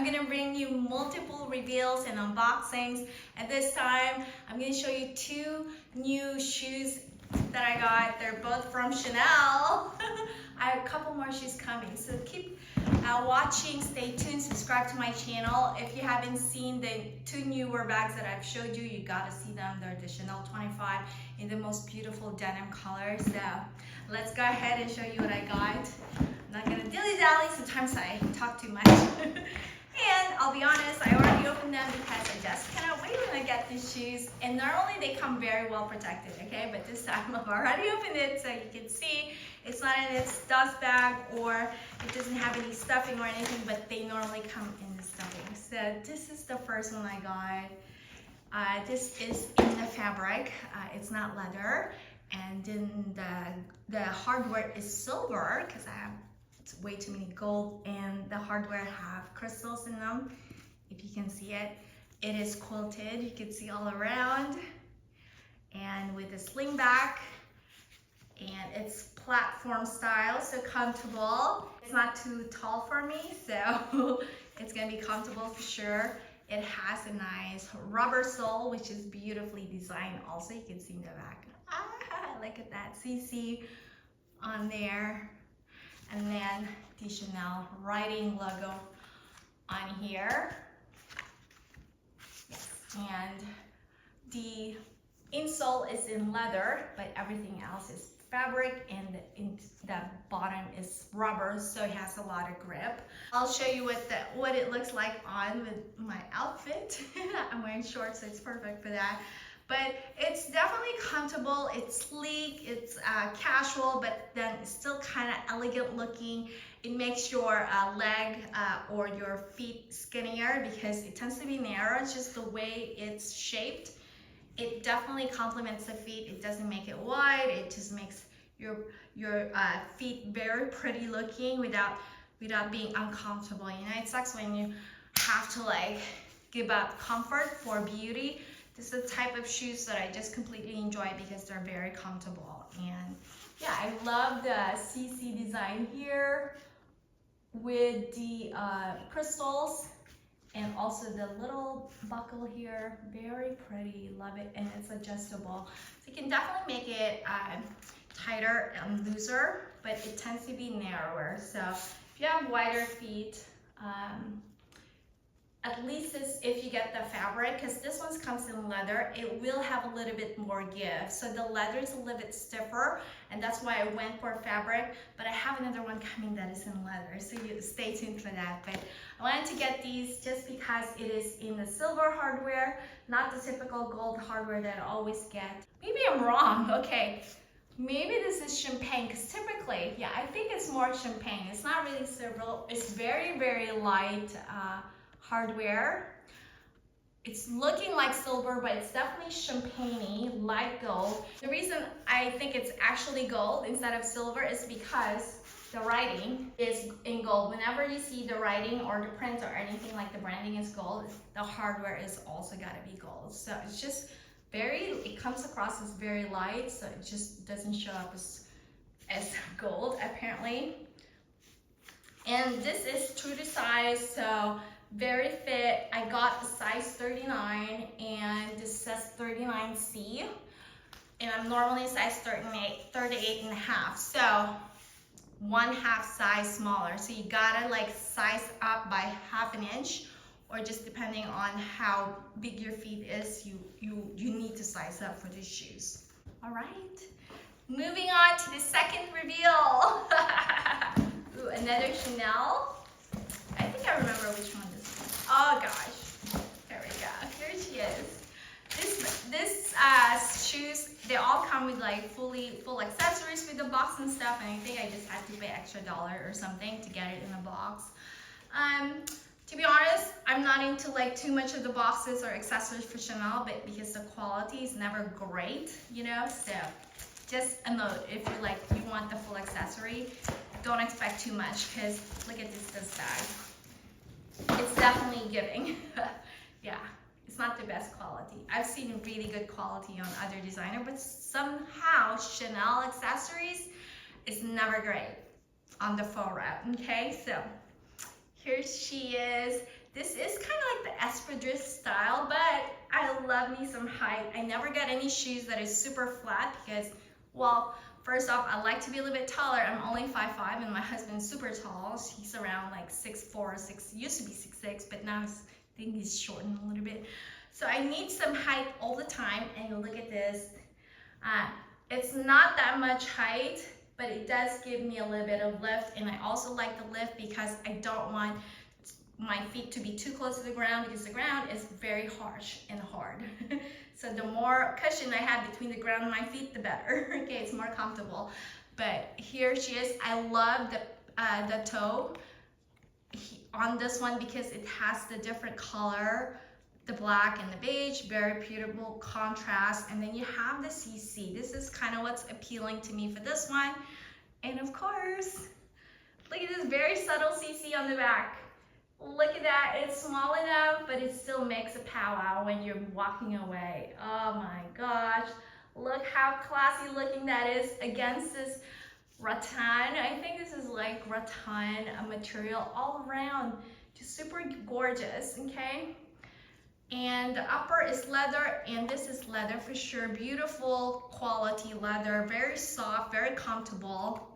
gonna bring you multiple reveals and unboxings, and this time I'm gonna show you two new shoes that I got. They're both from Chanel. I have a couple more shoes coming, so keep watching, stay tuned, subscribe to my channel. If you haven't seen the two newer bags that I've showed you, you gotta see them. They're the Chanel 25 in the most beautiful denim color. So let's go ahead and show you what I got. I'm not gonna dilly-dally, sometimes I talk too much. And I'll be honest, I already opened them because I just cannot wait when I get these shoes. And normally they come very well protected, okay? But this time I've already opened it so you can see it's not in its dust bag or it doesn't have any stuffing or anything, but they normally come in the stuffing. So this is the first one I got. This is in the fabric, it's not leather. And then the hardware is silver because I have way too many gold, and the hardware have crystals in them. If you can see it, it is quilted. You can see all around, and with a sling back, and it's platform style, so comfortable. It's not too tall for me, so it's gonna be comfortable for sure. It has a nice rubber sole, which is beautifully designed. Also, you can see in the back. Look at that CC on there. And then the Chanel writing logo on here. Yes. And the insole is in leather, but everything else is fabric, and the bottom is rubber, so it has a lot of grip. I'll show you what it looks like on with my outfit. I'm wearing shorts, so it's perfect for that. But it's definitely comfortable, it's sleek, it's casual, but then it's still kind of elegant looking. It makes your leg or your feet skinnier because it tends to be narrow. It's just the way it's shaped. It definitely complements the feet. It doesn't make it wide. It just makes your feet very pretty looking without being uncomfortable. You know, it sucks when you have to like give up comfort for beauty. This is the type of shoes that I just completely enjoy because they're very comfortable. And yeah, I love the CC design here with the crystals and also the little buckle here. Very pretty, love it, and it's adjustable. So you can definitely make it tighter and looser, but it tends to be narrower. So if you have wider feet, at least if you get the fabric, because this one comes in leather, it will have a little bit more give. So the leather is a little bit stiffer, and that's why I went for fabric, but I have another one coming that is in leather, so you stay tuned for that. But I wanted to get these just because it is in the silver hardware, not the typical gold hardware that I always get. Maybe I'm wrong, okay. Maybe this is champagne, because typically, yeah, I think it's more champagne. It's not really silver, it's very, very light hardware. It's looking like silver, but it's definitely champagne-y, light gold. The reason I think it's actually gold instead of silver is because the writing is in gold. Whenever you see the writing or the print or anything like the branding is gold, the hardware is also gotta be gold. So it's just it comes across as very light, so it just doesn't show up as gold apparently. And this is true to size, so very fit. I got a size 39 and this says 39C, and I'm normally size 38 and a half, so 1/2 size smaller. So you gotta like size up by 1/2 inch, or just depending on how big your feet is, you need to size up for these shoes. All right, moving on to the second reveal. Ooh, another Chanel. I think I remember which one this is. Oh gosh, there we go. Here she is. This shoes, they all come with like full accessories with the box and stuff, and I think I just had to pay extra $1 or something to get it in a box. To be honest, I'm not into like too much of the boxes or accessories for Chanel, but because the quality is never great, you know. So just a note, if you want the full accessory, don't expect too much, because look at this bag. It's definitely giving. Yeah, it's not the best quality. I've seen really good quality on other designer, but somehow Chanel accessories is never great on the faux wrap. Okay, so here she is. This is kind of like the espadrille style, but I love me some height. I never get any shoes that is super flat because, well, first off, I like to be a little bit taller. I'm only 5'5", and my husband's super tall. He's around like 6'4", used to be 6'6", but now I think he's shortened a little bit. So I need some height all the time, and look at this. It's not that much height, but it does give me a little bit of lift, and I also like the lift because I don't want my feet to be too close to the ground because the ground is very harsh and hard. So the more cushion I have between the ground and my feet, the better. Okay, it's more comfortable. But here she is. I love the toe on this one because it has the different color, the black and the beige, very beautiful contrast. And then you have the CC. This is kind of what's appealing to me for this one. And of course, look at this very subtle CC on the back. Look at that, it's small enough, but it still makes a powwow when you're walking away. Oh my gosh, look how classy looking that is against this rattan. I think this is like rattan material all around, just super gorgeous, okay? And the upper is leather, and this is leather for sure. Beautiful quality leather, very soft, very comfortable.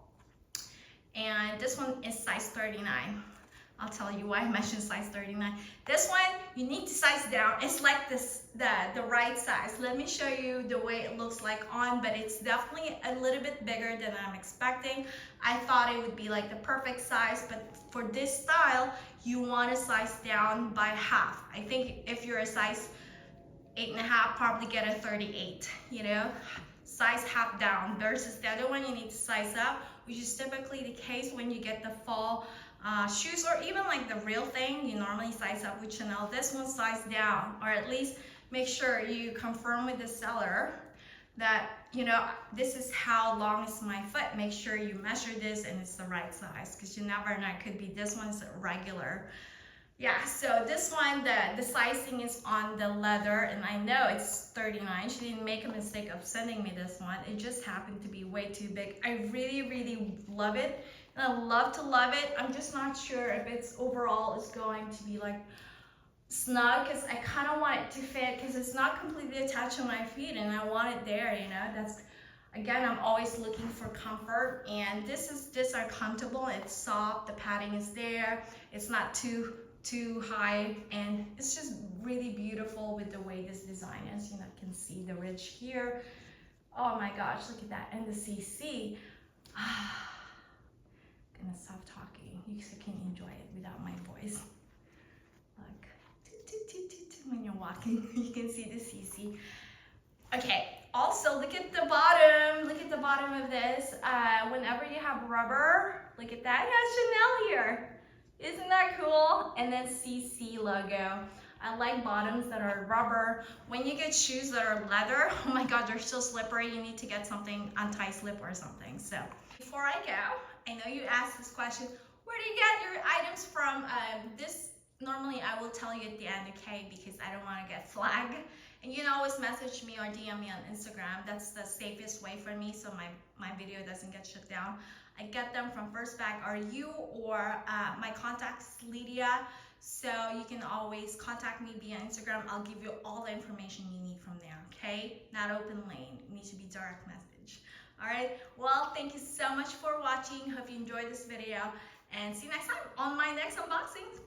And this one is size 39. I'll tell you why I mentioned size 39. This one, you need to size down. It's like this, the right size. Let me show you the way it looks like on, but it's definitely a little bit bigger than I'm expecting. I thought it would be like the perfect size, but for this style, you want to size down by half. I think if you're a size 8.5, probably get a 38, you know? Size half down versus the other one, you need to size up, which is typically the case when you get the fall shoes, or even like the real thing, you normally size up with Chanel. This one size down, or at least make sure you confirm with the seller that, you know, this is how long is my foot. Make sure you measure this and it's the right size, because you never know, it could be this one's regular. Yeah, so this one, the sizing is on the leather, and I know it's 39. She didn't make a mistake of sending me this one. It just happened to be way too big. I really, really love it. And I love to love it. I'm just not sure if it's overall is going to be like snug, because I kind of want it to fit, because it's not completely attached to my feet and I want it there, you know. That's, again, I'm always looking for comfort, and these are comfortable. It's soft, the padding is there, it's not too high, and it's just really beautiful with the way this design is. You know, you can see the ridge here. Oh my gosh, look at that. And the CC. Gonna stop talking. You can enjoy it without my voice. Look, when you're walking, you can see the CC. Okay, also look at the bottom. Look at the bottom of this. Whenever you have rubber, look at that. It has Chanel here. Isn't that cool? And then CC logo. I like bottoms that are rubber. When you get shoes that are leather, oh my God, they're so slippery. You need to get something anti-slip or something. So before I go, I know you asked this question, where do you get your items from? This normally I will tell you at the end, okay, because I don't want to get flagged. And you can always message me or DM me on Instagram. That's the safest way for me, so my video doesn't get shut down. I get them from First Bag or you, or my contact's Lydia. So you can always contact me via Instagram. I'll give you all the information you need from there, okay? Not open lane, it needs to be direct message. All right, well, thank you so much for watching. Hope you enjoyed this video, and see you next time on my next unboxings.